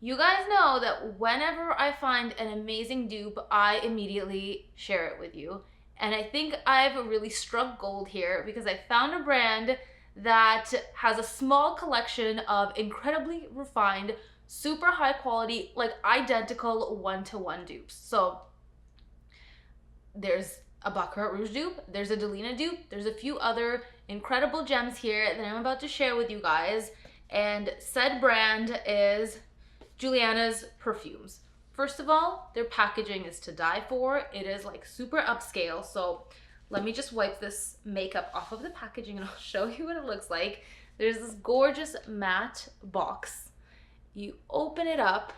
You guys know that whenever I find an amazing dupe, I immediately share it with you. And I think I've really struck gold here because I found a brand that has a small collection of incredibly refined, super high quality, like identical one-to-one dupes. So there's a Baccarat Rouge dupe, there's a Delina dupe, there's a few other incredible gems here that I'm about to share with you guys. And said brand is Juliana's Perfumes. First of all, their packaging is to die for. It is like super upscale. So let me just wipe this makeup off of the packaging and I'll show you what it looks like. There's this gorgeous matte box. You open it up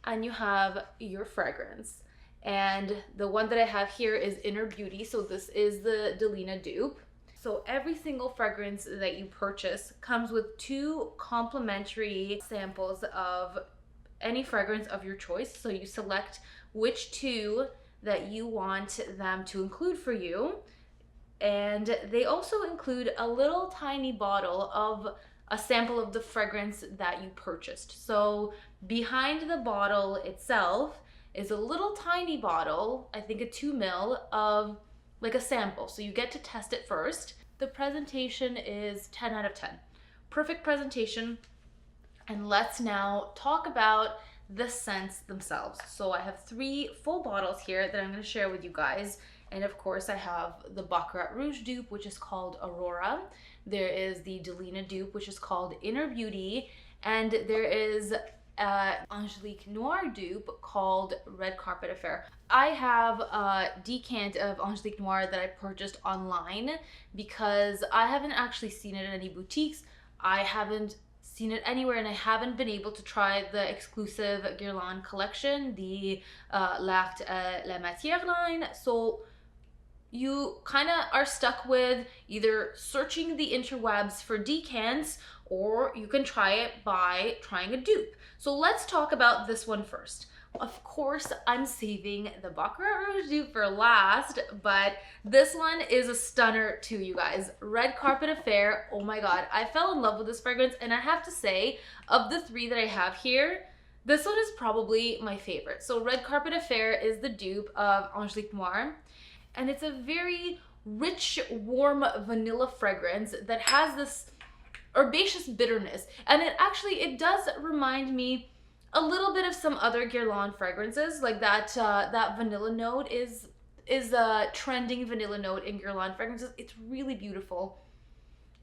and you have your fragrance. And the one that I have here is Inner Beauty. So this is the Delina dupe. So every single fragrance that you purchase comes with 2 complimentary samples of any fragrance of your choice. So you select which 2 that you want them to include for you. And they also include a little tiny bottle of a sample of the fragrance that you purchased. So behind the bottle itself is a little tiny bottle, I think a 2 ml of like a sample. So you get to test it first. The presentation is 10 out of 10. Perfect presentation. And let's now talk about the scents themselves. So I have 3 full bottles here that I'm going to share with you guys. And of course I have the Baccarat Rouge dupe, which is called Aurora. There is the Delina dupe, which is called Inner Beauty. And there is Angelique Noir dupe called Red Carpet Affair. I have a decant of Angelique Noir that I purchased online because I haven't actually seen it in any boutiques. I haven't seen it anywhere, and I haven't been able to try the exclusive Guerlain collection, the L'Art La Matière line. So you kind of are stuck with either searching the interwebs for decants, or you can try it by trying a dupe. So let's talk about this one first. Of course, I'm saving the Baccarat Rouge dupe for last, but this one is a stunner too, you guys. Red Carpet Affair, oh my god. I fell in love with this fragrance, and I have to say, of the 3 that I have here, this one is probably my favorite. So Red Carpet Affair is the dupe of Angelique Noir, and it's a very rich, warm vanilla fragrance that has this herbaceous bitterness. And it does remind me a little bit of some other Guerlain fragrances, like that that vanilla note is a trending vanilla note in Guerlain fragrances. It's really beautiful.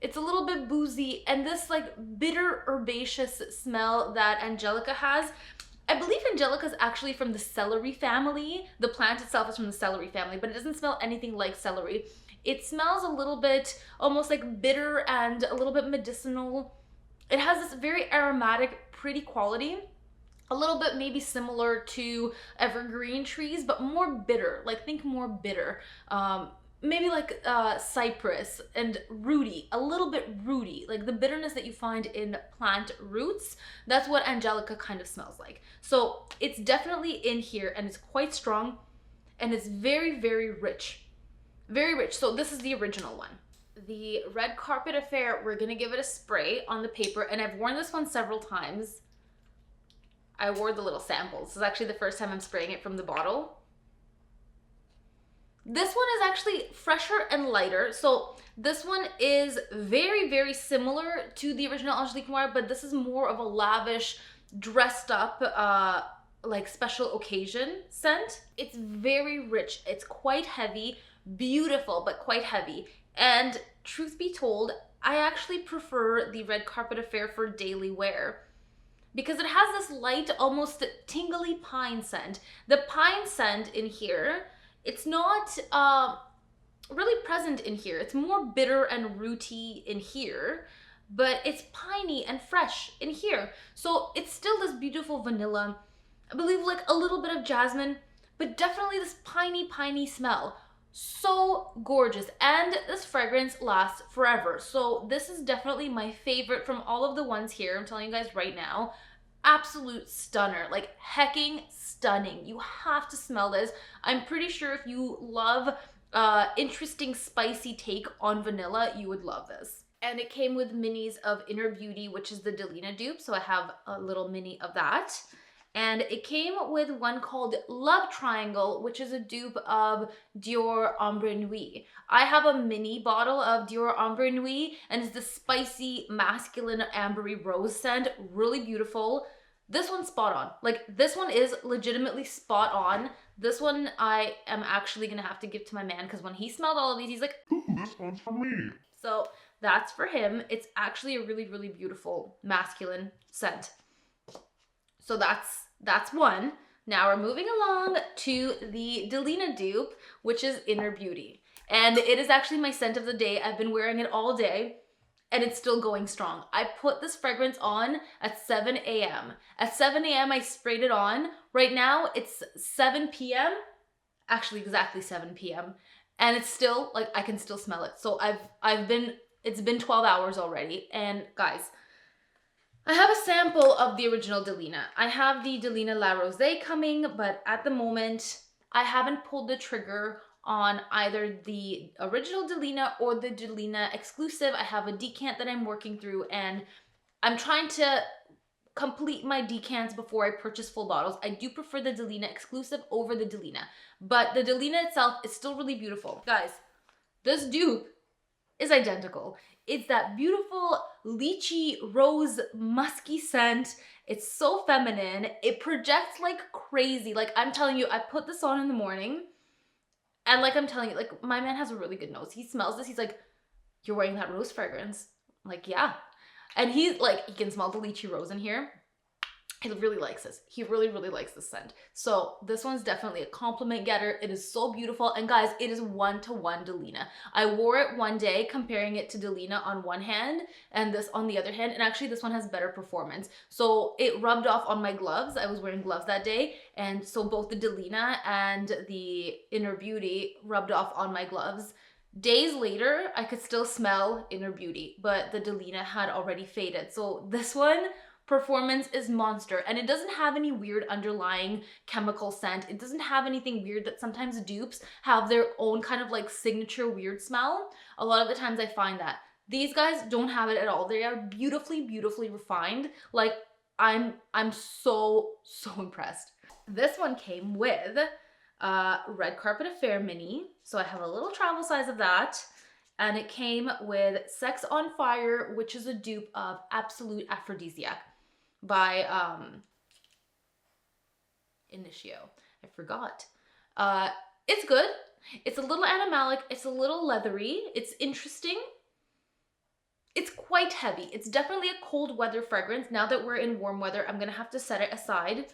It's a little bit boozy, and this like bitter herbaceous smell that Angelica has. I believe Angelica is actually from the celery family. The plant itself is from the celery family, but it doesn't smell anything like celery. It smells a little bit almost like bitter and a little bit medicinal. It has this very aromatic, pretty quality. A little bit maybe similar to evergreen trees, but more bitter. Like think more bitter. Maybe like cypress and rooty, a little bit rooty, like the bitterness that you find in plant roots. That's what Angelica kind of smells like. So it's definitely in here, and it's quite strong, and it's very, very rich. Very rich. So this is the original one. The Red Carpet Affair, we're gonna give it a spray on the paper, and I've worn this one several times. I wore the little sample. This is actually the first time I'm spraying it from the bottle. This one is actually fresher and lighter. So this one is very, very similar to the original Angelique Noir, but this is more of a lavish, dressed up, like special occasion scent. It's very rich. It's quite heavy, beautiful, but quite heavy. And truth be told, I actually prefer the Red Carpet Affair for daily wear, because it has this light, almost tingly pine scent. The pine scent in here, it's not really present in here. It's more bitter and rooty in here, but it's piney and fresh in here. So it's still this beautiful vanilla, I believe like a little bit of jasmine, but definitely this piney smell. So gorgeous, and this fragrance lasts forever. So this is definitely my favorite from all of the ones here. I'm telling you guys right now, absolute stunner, like hecking stunning. You have to smell this. I'm pretty sure if you love interesting spicy take on vanilla, you would love this. And it came with minis of Inner Beauty, which is the Delina dupe. So I have a little mini of that. And it came with one called Love Triangle, which is a dupe of Dior Ombre Nuit. I have a mini bottle of Dior Ombre Nuit, and it's the spicy, masculine, ambery rose scent. Really beautiful. This one's spot on. Like, this one is legitimately spot on. This one I am actually gonna have to give to my man, because when he smelled all of these, he's like, "Ooh, this one's for me." So that's for him. It's actually a really, really beautiful masculine scent. So that's one. Now we're moving along to the Delina dupe, which is Inner Beauty. And it is actually my scent of the day. I've been wearing it all day and it's still going strong. I put this fragrance on at 7 a.m. At 7 a.m. I sprayed it on. Right now it's 7 p.m. Actually exactly 7 p.m. And it's still, like, I can still smell it. So it's been 12 hours already. And guys, I have a sample of the original Delina. I have the Delina La Rosée coming, but at the moment, I haven't pulled the trigger on either the original Delina or the Delina exclusive. I have a decant that I'm working through, and I'm trying to complete my decants before I purchase full bottles. I do prefer the Delina exclusive over the Delina, but the Delina itself is still really beautiful. Guys, this dupe is identical. It's that beautiful lychee rose musky scent. It's so feminine. It projects like crazy. Like, I'm telling you, I put this on in the morning, and like I'm telling you, like, my man has a really good nose. He smells this, he's like, "You're wearing that rose fragrance." I'm like, yeah. And he's like, he can smell the lychee rose in here. He really likes this. He really, really likes this scent. So this one's definitely a compliment getter. It is so beautiful. And guys, it is 1-to-1 Delina. I wore it one day comparing it to Delina on one hand and this on the other hand. And actually this one has better performance. So it rubbed off on my gloves. I was wearing gloves that day. And so both the Delina and the Inner Beauty rubbed off on my gloves. Days later, I could still smell Inner Beauty, but the Delina had already faded. So this one, performance is monster, and it doesn't have any weird underlying chemical scent. It doesn't have anything weird that sometimes dupes have their own kind of like signature weird smell. A lot of the times I find that. These guys don't have it at all. They are beautifully, beautifully refined. Like, I'm so impressed. This one came with Red Carpet Affair mini. So I have a little travel size of that. And it came with Sex on Fire, which is a dupe of Absolute Aphrodisiac by Initio. I forgot. It's good. It's a little animalic. It's a little leathery. It's interesting. It's quite heavy. It's definitely a cold weather fragrance. Now that we're in warm weather, I'm gonna have to set it aside.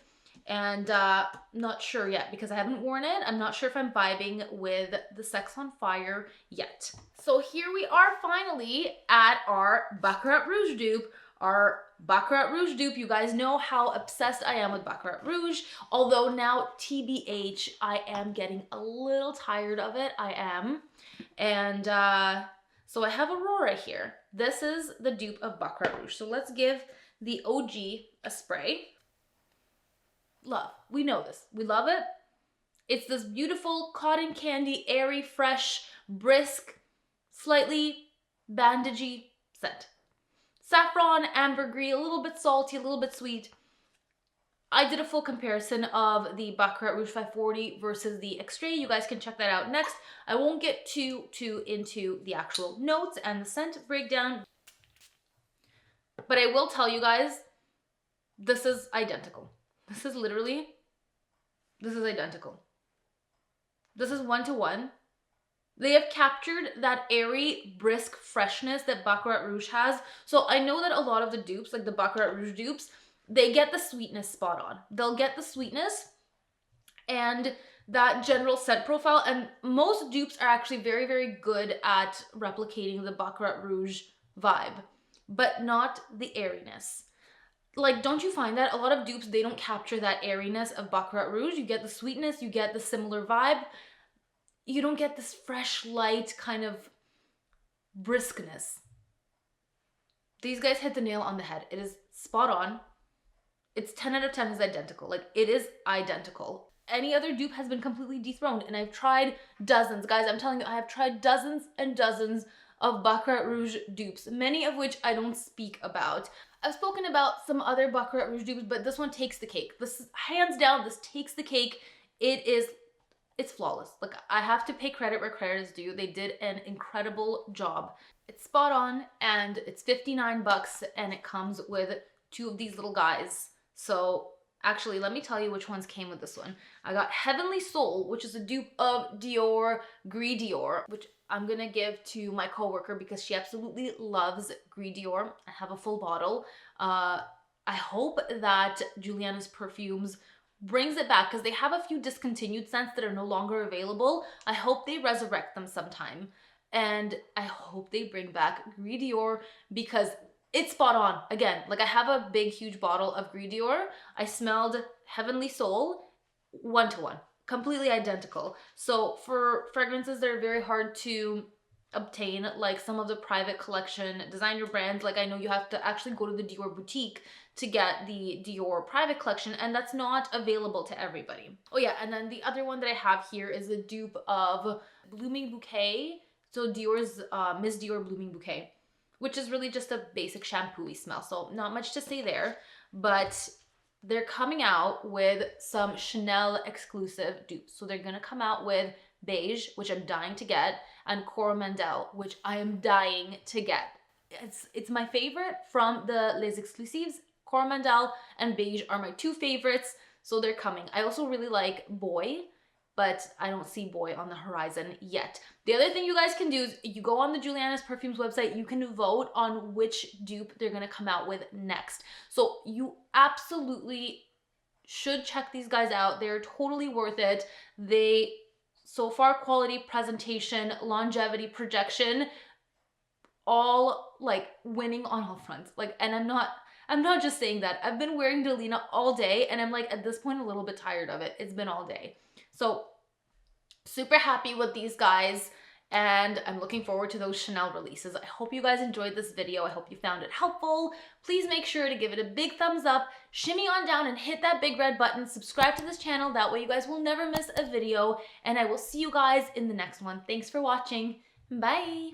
And not sure yet because I haven't worn it. I'm not sure if I'm vibing with the Sex on Fire yet. So here we are finally at our Baccarat Rouge dupe. Our Baccarat Rouge dupe, you guys know how obsessed I am with Baccarat Rouge. Although now, TBH, I am getting a little tired of it. I am. And so I have Aurora here. This is the dupe of Baccarat Rouge. So let's give the OG a spray. Love. We know this. We love it. It's this beautiful cotton candy, airy, fresh, brisk, slightly bandagey scent. Saffron, ambergris, a little bit salty, a little bit sweet. I did a full comparison of the Baccarat Rouge 540 versus the Extrait. You guys can check that out next. I won't get too into the actual notes and the scent breakdown, but I will tell you guys, this is identical. This is identical. This is 1-to-1. They have captured that airy, brisk freshness that Baccarat Rouge has. So I know that a lot of the dupes, like the Baccarat Rouge dupes, they get the sweetness spot on. They'll get the sweetness and that general scent profile. And most dupes are actually very, very good at replicating the Baccarat Rouge vibe, but not the airiness. Like, don't you find that a lot of dupes, they don't capture that airiness of Baccarat Rouge? You get the sweetness, you get the similar vibe. You don't get this fresh, light kind of briskness. These guys hit the nail on the head. It is spot on. It's 10 out of 10 is identical. Like, it is identical. Any other dupe has been completely dethroned, and I've tried dozens. Guys, I'm telling you, I have tried dozens and dozens of Baccarat Rouge dupes, many of which I don't speak about. I've spoken about some other Baccarat Rouge dupes, but this one takes the cake. This is, hands down, this takes the cake. It's flawless. Like, I have to pay credit where credit is due. They did an incredible job. It's spot on, and it's 59 bucks, and it comes with 2 of these little guys. So actually, let me tell you which ones came with this one. I got Heavenly Soul, which is a dupe of Dior Gris Dior, which I'm gonna give to my coworker because she absolutely loves Gris Dior. I have a full bottle. I hope that Juliana's Perfumes brings it back because they have a few discontinued scents that are no longer available. I hope they resurrect them sometime. And I hope they bring back Gris Dior because it's spot on. Again, like, I have a big, huge bottle of Gris Dior. I smelled Heavenly Soul 1-to-1, completely identical. So for fragrances that are very hard to obtain, like some of the private collection designer brands, like I know you have to actually go to the Dior boutique to get the Dior private collection, and that's not available to everybody. Oh yeah, and then the other one that I have here is a dupe of Blooming Bouquet. So Dior's Miss Dior Blooming Bouquet, which is really just a basic shampoo-y smell. So not much to say there, but they're coming out with some Chanel exclusive dupes. So they're gonna come out with Beige, which I'm dying to get, and Coromandel, which I am dying to get. It's my favorite from the Les Exclusives. Coromandel and Beige are my 2 favorites, so they're coming. I also really like Boy, but I don't see Boy on the horizon yet. The other thing you guys can do is you go on the Juliana's Perfumes website, you can vote on which dupe they're gonna come out with next. So you absolutely should check these guys out. They're totally worth it. They, so far, quality, presentation, longevity, projection, all like winning on all fronts. Like, and I'm not just saying that. I've been wearing Delina all day, and I'm like, at this point, a little bit tired of it. It's been all day. So super happy with these guys, and I'm looking forward to those Chanel releases. I hope you guys enjoyed this video. I hope you found it helpful. Please make sure to give it a big thumbs up, shimmy on down and hit that big red button, subscribe to this channel. That way you guys will never miss a video, and I will see you guys in the next one. Thanks for watching. Bye.